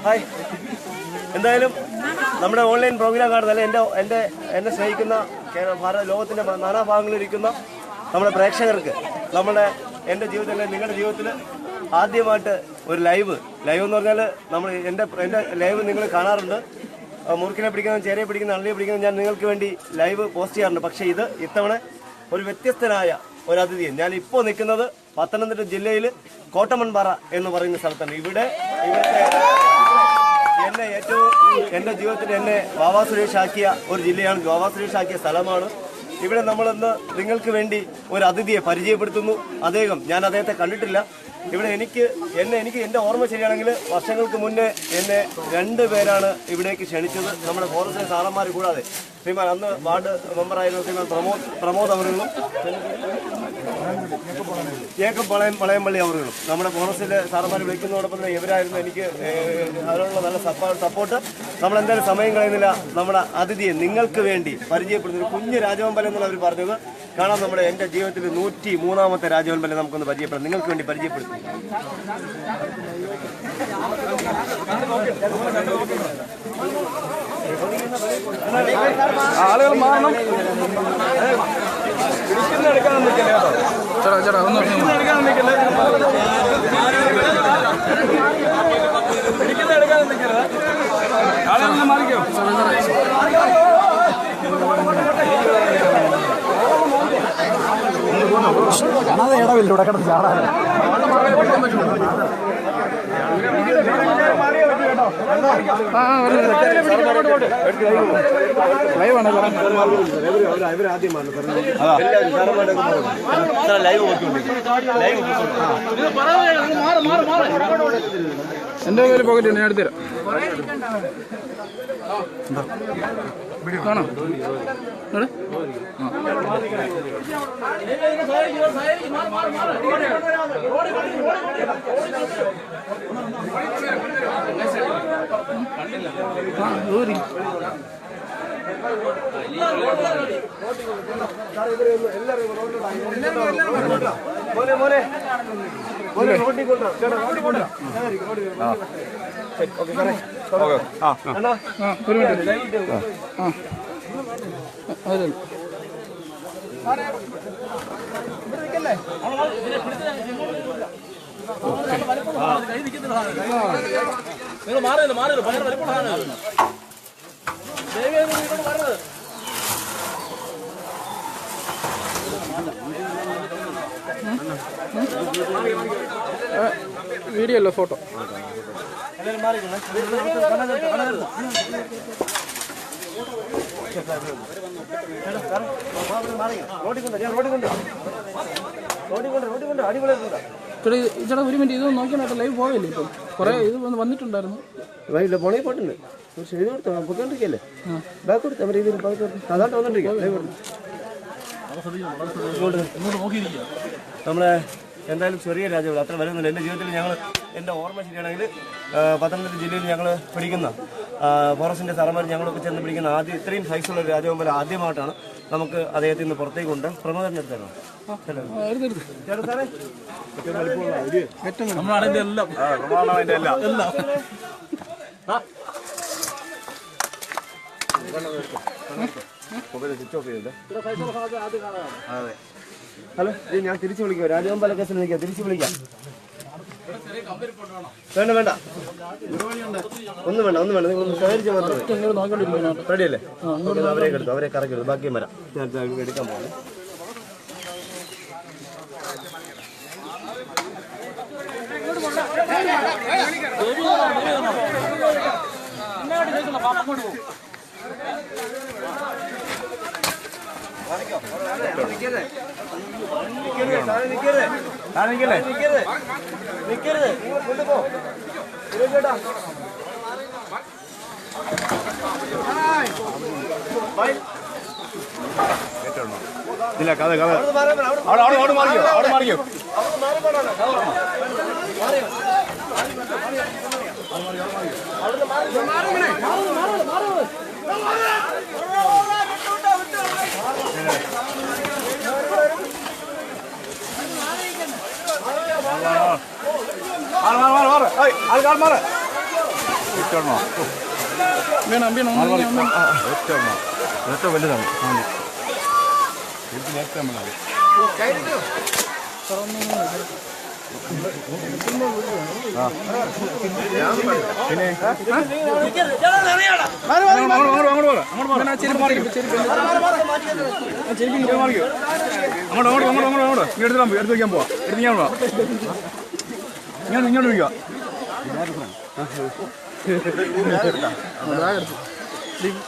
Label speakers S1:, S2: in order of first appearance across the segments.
S1: Hi, എന്തായാലും നമ്മുടെ online programme കാണുന്നതല്ല എന്നെ സ്നേഹിക്കുന്ന ലോകത്തിൻ്റെ നാനാഭാഗങ്ങളിലിരിക്കുന്ന നമ്മുടെ പ്രേക്ഷകർക്ക് എൻ്റെ ജീവിതത്തിൽ നിങ്ങളുടെ ജീവിതത്തിൽ ആദ്യമായിട്ട് ഒരു ലൈവ് എന്ന് പറഞ്ഞാൽ എൻ്റെ ലൈവ് നിങ്ങൾ കാണാറുണ്ട്. മുറുക്കിനെ പിടിക്കുന്ന, ചേരയെ പിടിക്കുന്ന, അള്ളിയെ പിടിക്കുന്ന ഞാൻ നിങ്ങൾക്ക് വേണ്ടി ലൈവ് പോസ്റ്റ് ചെയ്യാറുണ്ട്. പക്ഷേ ഇത്തവണ ഒരു വ്യത്യസ്തനായ ഒരു അതിഥിയെ ഞാൻ ഇപ്പോൾ നിൽക്കുന്നത് പത്തനംതിട്ട ജില്ലയിൽ കോട്ടമൺപാറ എന്ന് പറയുന്ന സ്ഥലത്താണ്. ഇവിടുത്തെ എൻ്റെ ജീവിതത്തിൽ എന്നെ വാവാ സുരേഷ് ആക്കിയ ഒരു ജില്ലയാണ്, വാവാ സുരേഷ് ആക്കിയ സ്ഥലമാണ്. ഇവിടെ നമ്മളിന്ന് നിങ്ങൾക്ക് വേണ്ടി ഒരു അതിഥിയെ പരിചയപ്പെടുത്തുന്നു. ഞാൻ അദ്ദേഹത്തെ കണ്ടിട്ടില്ല. ഇവിടെ എനിക്ക് എൻ്റെ ഓർമ്മ ശരിയാണെങ്കിൽ വർഷങ്ങൾക്ക് മുന്നേ എന്നെ 2 പേരാണ് ഇവിടേക്ക് ക്ഷണിച്ചത്. നമ്മുടെ ഫോറസ്റ്റിലെ സാറന്മാർ കൂടാതെ ശ്രീമാൻ അന്ന് വാർഡ് മെമ്പറായിരുന്ന ശ്രീമാൻ പ്രമോദ് അവറുകളും ജേക്കബ് വളയംപള്ളി അവറുകളും നമ്മുടെ ഫോറസ്റ്റിലെ സാറന്മാർ വിളിക്കുന്നതോടൊപ്പം തന്നെ ഇവരായിരുന്നു എനിക്ക് അതിനുള്ള നല്ല സപ്പോർട്ട്. നമ്മളെന്തായാലും സമയം കളയുന്നില്ല. നമ്മുടെ അതിഥിയെ നിങ്ങൾക്ക് വേണ്ടി പരിചയപ്പെടുത്തുന്നത് കുഞ്ഞ് രാജവെമ്പലം എന്നുള്ള അവർ പറഞ്ഞത് കാണാം. എൻ്റെ ജീവിതത്തിൽ 103ാമത്തെ രാജവെമ്പലം നമുക്കൊന്ന് പരിചയപ്പെടാം, നിങ്ങൾക്ക് വേണ്ടി പരിചയപ്പെടുത്തും.
S2: ആളുകൾ മാറണം. പിടിക്കുന്നതെടുക്കാൻ നിൽക്കില്ല കേട്ടോ. ചേട്ടാ പിടിക്കുന്നതെടുക്കാൻ നിൽക്കരുത്. ആളുകളൊന്ന് മാറിക്കോ.
S3: കാണാതെ ഇടവില്ല ഇവിടെ കിടന്ന് ചാടാൻ.
S2: എന്റെ കയ്യിൽ പോക്കറ്റ് ഉണ്ട്, ഞാൻ എടുത്തുതരാം. കാണാം
S4: നിങ്ങൾ മാറില്ല ഭയങ്കര വലിപ്പമാണ്.
S2: വീഡിയോ അല്ല, ഫോട്ടോ. ചേട്ടാ ഒരു മിനിറ്റ്, ഇത് നോക്കിയാൽ ലൈവ് പോയല്ലേ? ഇപ്പം കുറെ ഇത് വന്നിട്ടുണ്ടായിരുന്നു.
S1: പോണേ പോട്ടുണ്ട്. പൊക്കോണ്ടിരിക്കല്ലേ, ബാക്ക് കൊടുത്ത് അവർ ഇതിൽ അതാണ്ട് വന്നോണ്ടിരിക്കാം. നമ്മളെ എന്തായാലും ചെറിയ രാജ്യങ്ങൾ അത്ര വരുന്നില്ല. എൻ്റെ ജീവിതത്തിൽ എൻ്റെ ഓർമ്മ ശരിയാണെങ്കിൽ പത്തനംതിട്ട ജില്ലയിൽ ഞങ്ങൾ പിടിക്കുന്ന ഫോറസ്റ്റിൻ്റെ സാറന്മാർ ഞങ്ങളൊക്കെ ചെന്ന് പിടിക്കുന്ന ഇത്രയും സൈസുള്ള ഒരു രാജവെമ്പലം ആദ്യമായിട്ടാണ് നമുക്ക് അദ്ദേഹത്തിൽ നിന്ന് പുറത്തേക്ക് കൊണ്ട് പ്രമോദൻ്റെ അടുത്താണോ അതെ. ഹലോ, ഞാൻ തിരിച്ചു വിളിക്കാം. രാജവെമ്പല കേസിൽ വിളിക്കാം, തിരിച്ചു വിളിക്കാം. വേണ്ട ഒന്നും വേണ്ട നിങ്ങൾ സഹകരിച്ച് മാത്രമേ. റെഡിയല്ലേ? അവരെ കറക്കരുത്, ബാക്കിയും വരാം. ഞാൻ എടുക്കാൻ പോകുന്നു. കൊണ്ടുപോ ചേട്ടാ.
S3: ഇല്ല കഥ അവിടെ മാറിക്കോ.
S2: വേണം വേണം
S3: ഏറ്റവും വലുതാണ് എടുത്ത് വയ്ക്കാൻ പോവാ എടുത്ത് ഞാൻ പോവാ ഇങ്ങോട്ട് വിളിക്കുക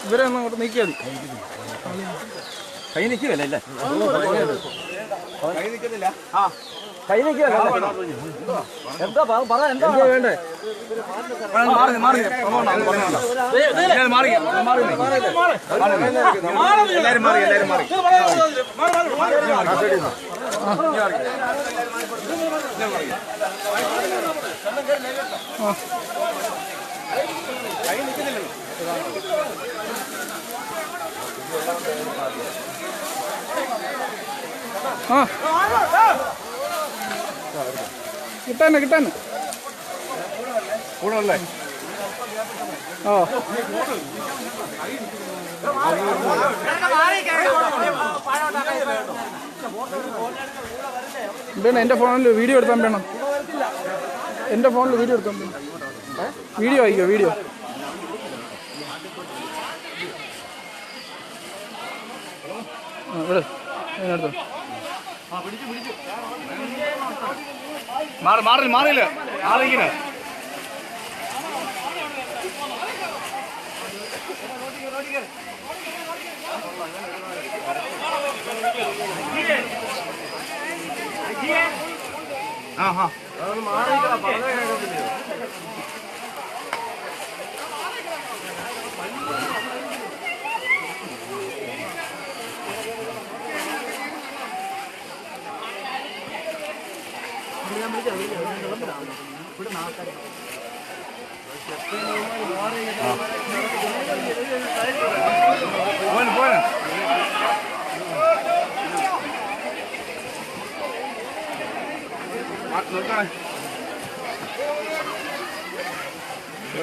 S2: ഇവരെ ഒന്ന് അങ്ങോട്ട് നീക്കിയാൽ മതി.
S3: കൈ നിൽക്കുകയല്ലേ അല്ലേ
S1: കൈ നിൽക്കില്ല എന്താ പറ എന്താ വേണ്ടേ
S2: കിട്ടാനെ
S3: കൂടല്ലേ
S2: ഓ വേണം എൻ്റെ ഫോണിൽ വീഡിയോ എടുത്താൻ വേണം എൻ്റെ ഫോണിൽ വീഡിയോ എടുത്താൻ വേണം വീഡിയോ ആയിക്കോ വീഡിയോ ഇവിടെ അതിനടുത്തോ
S3: മാറില്ല ആരെങ്കിലും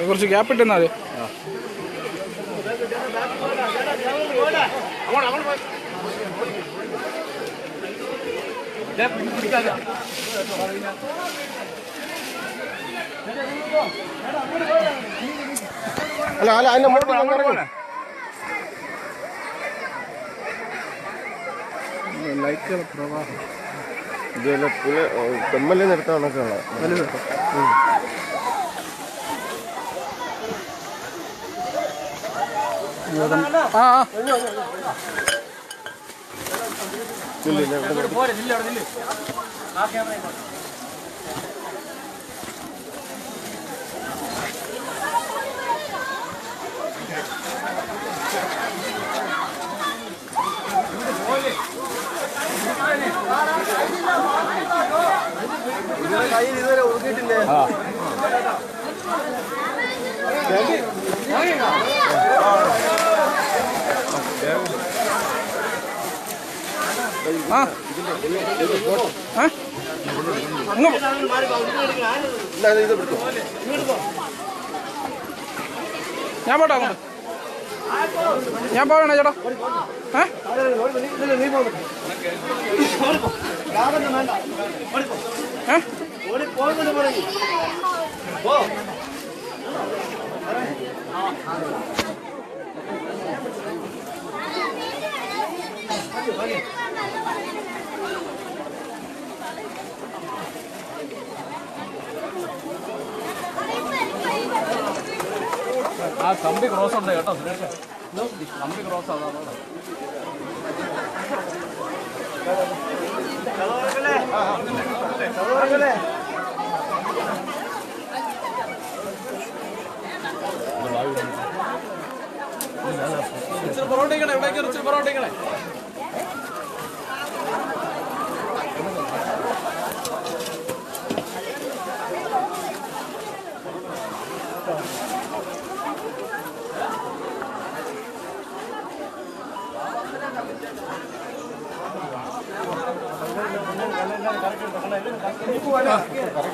S2: കുറച്ച് ഗ്യാപ്പ് ഇട്ടെന്നാ മതി.
S1: അല്ല അതിന്റെ
S2: ലൈറ്റുകൾ പ്രവാഹം
S1: ഇതല്ല തെമ്മല് നിർത്താൻ കണക്കുള്ള കയ്യിൽ ഇതുവരെ ഒതുക്കിയിട്ടില്ലേ
S2: ഞാൻ പോട്ടെ അങ്ങോട്ട് ഞാൻ പോകണേ ചേട്ടാ
S4: ആ കമ്പി ക്രോസ് ഉണ്ട് കേട്ടോ കമ്പി ക്രോസ് പൊറോട്ടിക്കണേ എവിടേക്ക് പൊറോട്ടിക്കണേ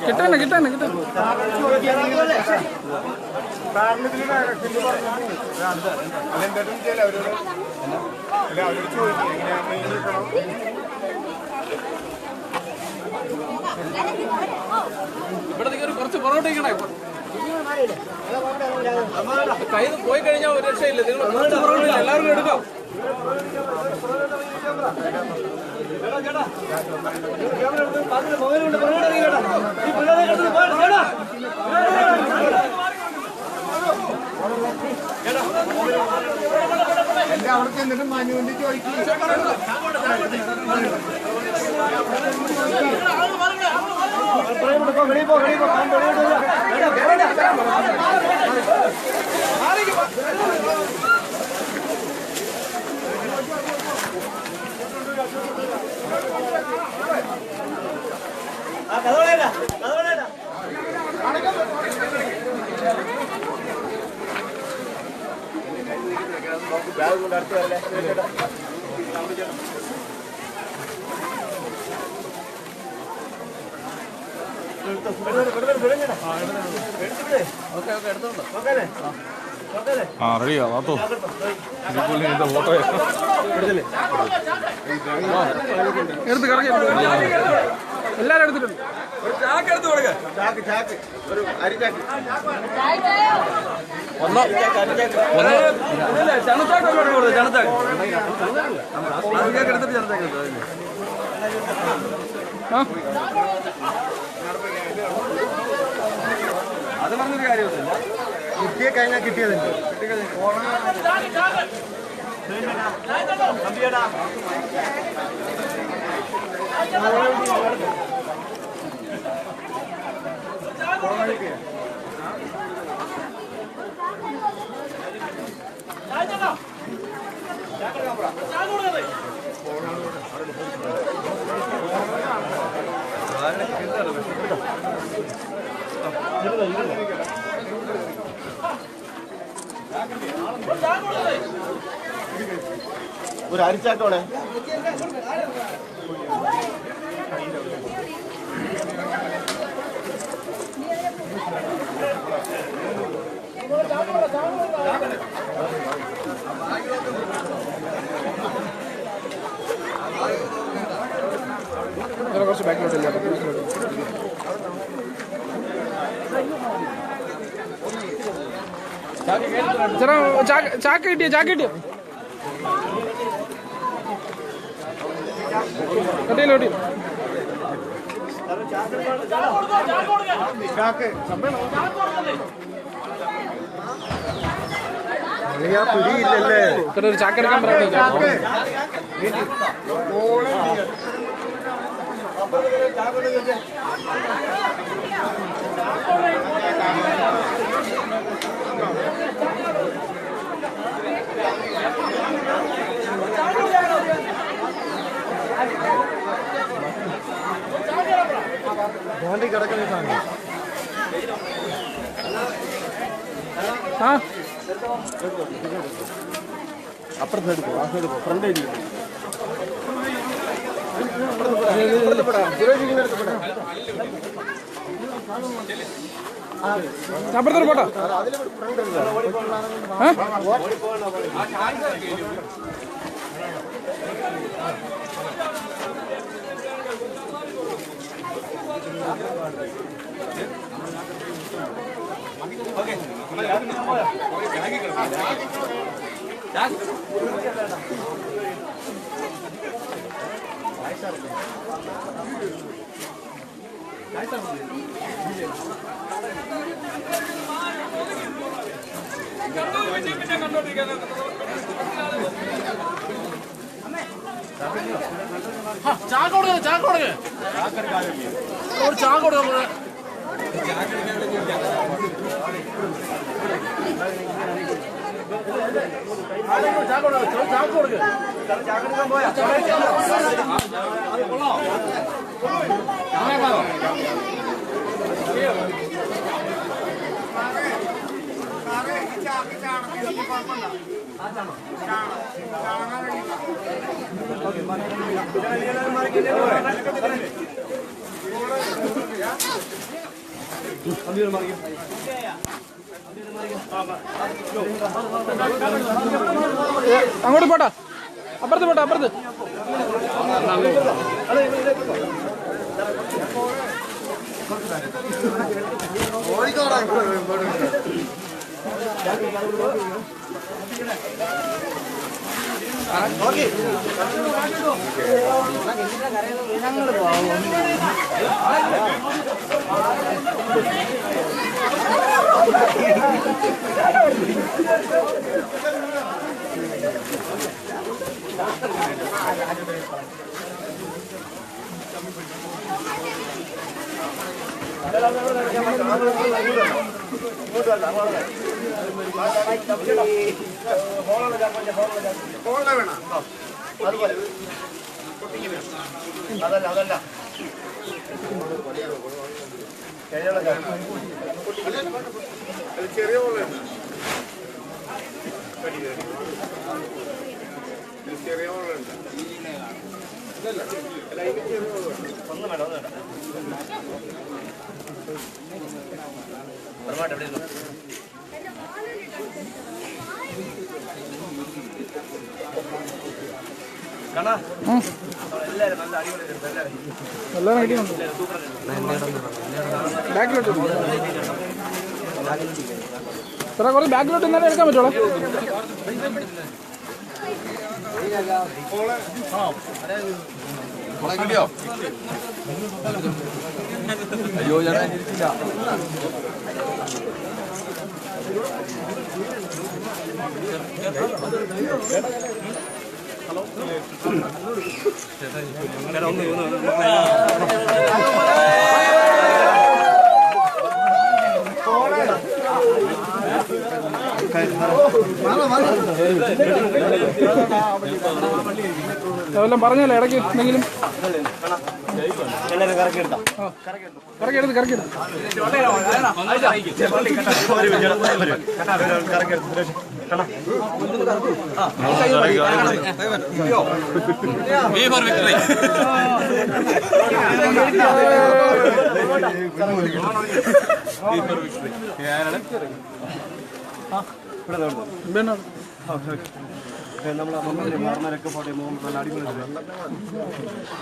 S2: കിട്ടാനെ കിട്ടാനെ കിട്ടാൻ
S4: ഇവിടത്തേക്ക് കുറച്ച് പൊറോട്ട ഇരിക്കണേ. കയ്യിൽ പോയി കഴിഞ്ഞാൽ ഒരു രക്ഷയില്ല. നിങ്ങൾ കുറച്ച് പൊറോട്ട ഇല്ല, എല്ലാവർക്കും എടുക്കാം.
S3: അവർക്ക് എന്നിട്ട് മനുവിന്റെ ചോദിക്കും.
S1: ബാഗ് കൊണ്ട് അടുത്തല്ലേ
S3: റെഡിയാ വാത്തോ ഫോട്ടോ
S2: എടുത്ത് കറങ്ങി എല്ലാരും എടുത്തിട്ടുണ്ട്.
S3: ചാക്ക് എടുത്ത് കൊടുക്ക.
S1: ചാക്ക് ചാക്ക് ഒരു അരിച്ചാക്ക്
S3: ചണച്ചാക്ക് കൊടുത്തത്. ചണച്ചാക്ക് എടുത്തിട്ട് ചണച്ചാക്ക് എടുത്തത്. അത് പറഞ്ഞൊരു കാര്യമൊന്നുമില്ല.
S1: കിട്ടിയ കഴിഞ്ഞാൽ കിട്ടിയതുണ്ട്. ഒരു അരിച്ചാക്കോടെ
S2: കുറച്ച് ബാക്കിലോട്ടില്ല. ചേട്ടാ ചാക്ക് കിട്ടിയോ? ചാക്ക് കിട്ടിയോ? കട്ടിയില്ല കട്ടിയില്ല.
S1: പിടിയില്ലല്ലേ?
S2: ഒരു ചാക്കെടുക്കാൻ പറഞ്ഞു.
S1: വണ്ടി കിടക്കുന്ന സാധനം അപ്പുറത്ത് എടുക്കും. ആ സൈഡ് ഫ്രണ്ട് ഇരിക്കും.
S2: അപ്പുറത്തോട്ട് പോട്ടോ.
S4: ചാക്ക് കൊടുക്ക, ചാക്ക് കൊടുക്ക, ഒരു ചാക്ക് കൊടുക്ക. ചാക്ക് കൊടുക്ക.
S2: അങ്ങോട്ട് പോട്ടാ, അപ്പുറത്ത് പോട്ടെ, അപ്പുറത്ത്.
S1: അതല്ല ചെറിയ ഒന്നും വേണ്ട
S2: എല്ലാം റെഡിയുണ്ട്. ബാക്കിലോട്ട് കുറച്ച് ബാക്കിലോട്ട് എന്നാലും എടുക്കാൻ പറ്റുള്ളൂ.
S3: അയ്യോ ചേട്ടാ
S2: അതെല്ലാം പറഞ്ഞല്ലേ ഇടയ്ക്ക് എന്തെങ്കിലും
S1: കറക്കിയെടുത്ത്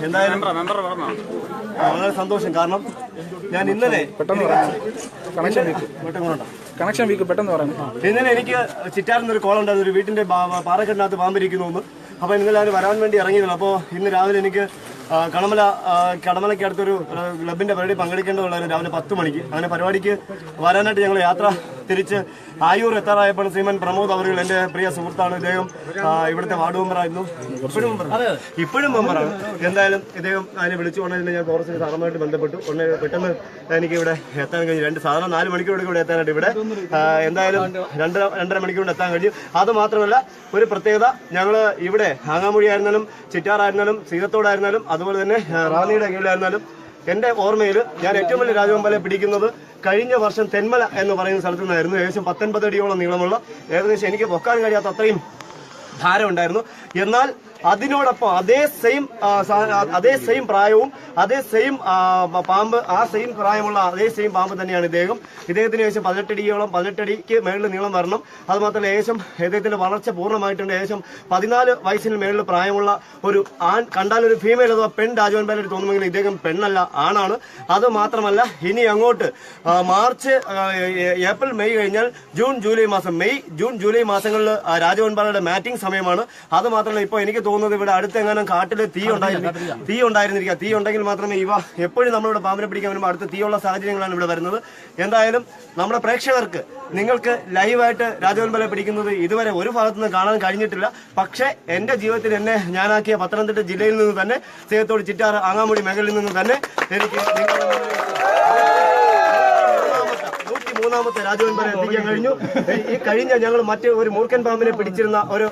S1: എന്തായാലും വളരെ സന്തോഷം. കാരണം ഞാൻ ഇന്നലെ
S2: കണക്ഷൻ വീക്ക് പെട്ടെന്ന് പറയാം.
S1: ഇന്നലെ എനിക്ക് ചിറ്റാറിന്നൊരു കോൾ ഉണ്ടായിരുന്നു, ഒരു വീട്ടിന്റെ പാറക്കെട്ടിനകത്ത് പാമ്പിരിക്കുന്നു. അപ്പോൾ ഇന്നലെ അവർ വരാൻ വേണ്ടി ഇറങ്ങിയിരുന്നു. അപ്പോൾ ഇന്ന് രാവിലെ എനിക്ക് കടമലയ്ക്ക് അടുത്തൊരു ക്ലബിന്റെ പരിപാടി പങ്കെടുക്കേണ്ടതുള്ളായിരുന്നു രാവിലെ 10 മണിക്ക്. അങ്ങനെ പരിപാടിക്ക് വരാനായിട്ട് ഞങ്ങൾ യാത്ര തിരിച്ച് ആയൂർ എത്താറായപ്പോൾ ശ്രീമാൻ പ്രമോദ് അവറുകൾ, എൻ്റെ പ്രിയ സുഹൃത്താണ്, ഇദ്ദേഹം ഇവിടുത്തെ വാർഡ് മെമ്പറായിരുന്നു, ഇപ്പോഴും മെമ്പറാണ്. എന്തായാലും ഇദ്ദേഹം അതിനെ വിളിച്ചുകൊണ്ടതിന് ഞാൻ ഫോറസ്റ്റിന് സാറുമായിട്ട് ബന്ധപ്പെട്ടു. ഉടനെ പെട്ടെന്ന് എനിക്ക് ഇവിടെ എത്താൻ കഴിഞ്ഞു. സാധാരണ 4 മണിക്കൂർ ഇവിടെ എത്താനായിട്ട് ഇവിടെ എന്തായാലും 2.5 മണിക്കൂർ എത്താൻ കഴിഞ്ഞു. അത് മാത്രമല്ല ഒരു പ്രത്യേകത, ഞങ്ങൾ ഇവിടെ ആങ്ങാമൂഴിയായിരുന്നാലും ചിറ്റാറായിരുന്നാലും സീതത്തോടായിരുന്നാലും അതുപോലെ തന്നെ റാന്നിയുടെ കീഴിലായിരുന്നാലും എൻ്റെ ഓർമ്മയിൽ ഞാൻ ഏറ്റവും വലിയ രാജവെമ്പാലയെ പിടിക്കുന്നത് കഴിഞ്ഞ വർഷം തെന്മല എന്ന് പറയുന്ന സ്ഥലത്തു നിന്നായിരുന്നു. ഏകദേശം 19 അടിയോളം നീളമുള്ള, ഏകദേശം എനിക്ക് പൊക്കാൻ കഴിയാത്ത അത്രയും ഭാരം ഉണ്ടായിരുന്നു. എന്നാൽ അതിനോടൊപ്പം അതേ സെയിം പ്രായവും അതേ സെയിം പാമ്പ്, ആ സെയിം പ്രായമുള്ള അതേ സെയിം പാമ്പ് തന്നെയാണ് ഇദ്ദേഹം. ഇദ്ദേഹത്തിന് ഏകദേശം 18 അടിയോളം, 18 അടിക്ക് മേളിൽ നീളം വരണം. അത് മാത്രമല്ല ഏകദേശം ഇദ്ദേഹത്തിന്റെ വളർച്ച പൂർണ്ണമായിട്ടുണ്ട്. ഏകദേശം 14 വയസ്സിന് മേളിൽ പ്രായമുള്ള ഒരു ആൺ, കണ്ടാൽ ഒരു ഫീമെയിൽ അഥവാ പെൺ രാജവെമ്പാലയിൽ തോന്നുമെങ്കിൽ ഇദ്ദേഹം പെണ്ണല്ല, ആണാണ്. അത് മാത്രമല്ല ഇനി അങ്ങോട്ട് മാർച്ച്, ഏപ്രിൽ, മെയ് കഴിഞ്ഞാൽ ജൂൺ, ജൂലൈ മാസങ്ങളിൽ രാജവെമ്പാലയുടെ മാറ്റിംഗ് സമയമാണ്. അത് മാത്രമല്ല ഇപ്പോൾ എനിക്ക് തോന്നുന്നത് ഇവിടെ അടുത്തെങ്ങാനും കാട്ടിൽ തീ ഉണ്ടായിരുന്നിരിക്കുക. തീ ഉണ്ടെങ്കിൽ മാത്രമേ ഇവ എപ്പോഴും നമ്മളിവിടെ പാമ്പിനെ പിടിക്കാൻ വരുമ്പോൾ അടുത്ത് തീയുള്ള സാഹചര്യങ്ങളാണ് ഇവിടെ വരുന്നത്. എന്തായാലും നമ്മുടെ പ്രേക്ഷകർക്ക്, നിങ്ങൾക്ക് ലൈവായിട്ട് രാജവെമ്പാലയെ പിടിക്കുന്നത് ഇതുവരെ ഒരു ഭാഗത്തുനിന്ന് കാണാൻ കഴിഞ്ഞിട്ടില്ല. പക്ഷേ എൻ്റെ ജീവിതത്തിൽ എന്നെ ഞാനാക്കിയ പത്തനംതിട്ട ജില്ലയിൽ നിന്ന് തന്നെ, സേത്തോട്, ചിറ്റാറ്, ആങ്ങാമൂടി മേഖലയിൽ നിന്ന് തന്നെ എനിക്ക് 103ാമത്തെ രാജവെമ്പാലയെ എത്തിക്കാൻ കഴിഞ്ഞു. ഈ കഴിഞ്ഞ ഞങ്ങൾ മറ്റ് ഒരു മൂർഖൻ പാമ്പിനെ പിടിച്ചിരുന്ന ഒരു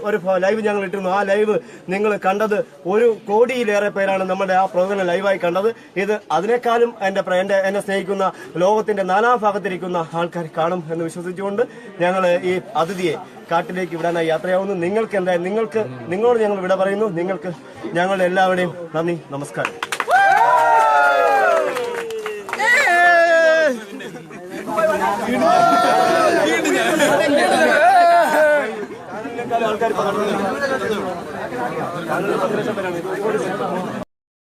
S1: ലൈവ് ഞങ്ങൾ ഇട്ടിരുന്നു. ആ ലൈവ് നിങ്ങൾ കണ്ടത് 1 കോടിയിലേറെ പേരാണ് നമ്മുടെ ആ പ്രോഗ്രാം ലൈവായി കണ്ടത്. ഇത് അതിനേക്കാളും എന്നെ സ്നേഹിക്കുന്ന ലോകത്തിന്റെ നാനാഭാഗത്തിരിക്കുന്ന ആൾക്കാർ കാണും എന്ന് വിശ്വസിച്ചുകൊണ്ട് ഞങ്ങൾ ഈ അതിഥിയെ കാട്ടിലേക്ക് വിടാനായി യാത്രയാവുന്നു. നിങ്ങളോട് ഞങ്ങൾ വിട പറയുന്നു. നിങ്ങൾക്ക് ഞങ്ങളുടെ എല്ലാവരുടെയും നന്ദി, നമസ്കാരം. ആൾക്കാർ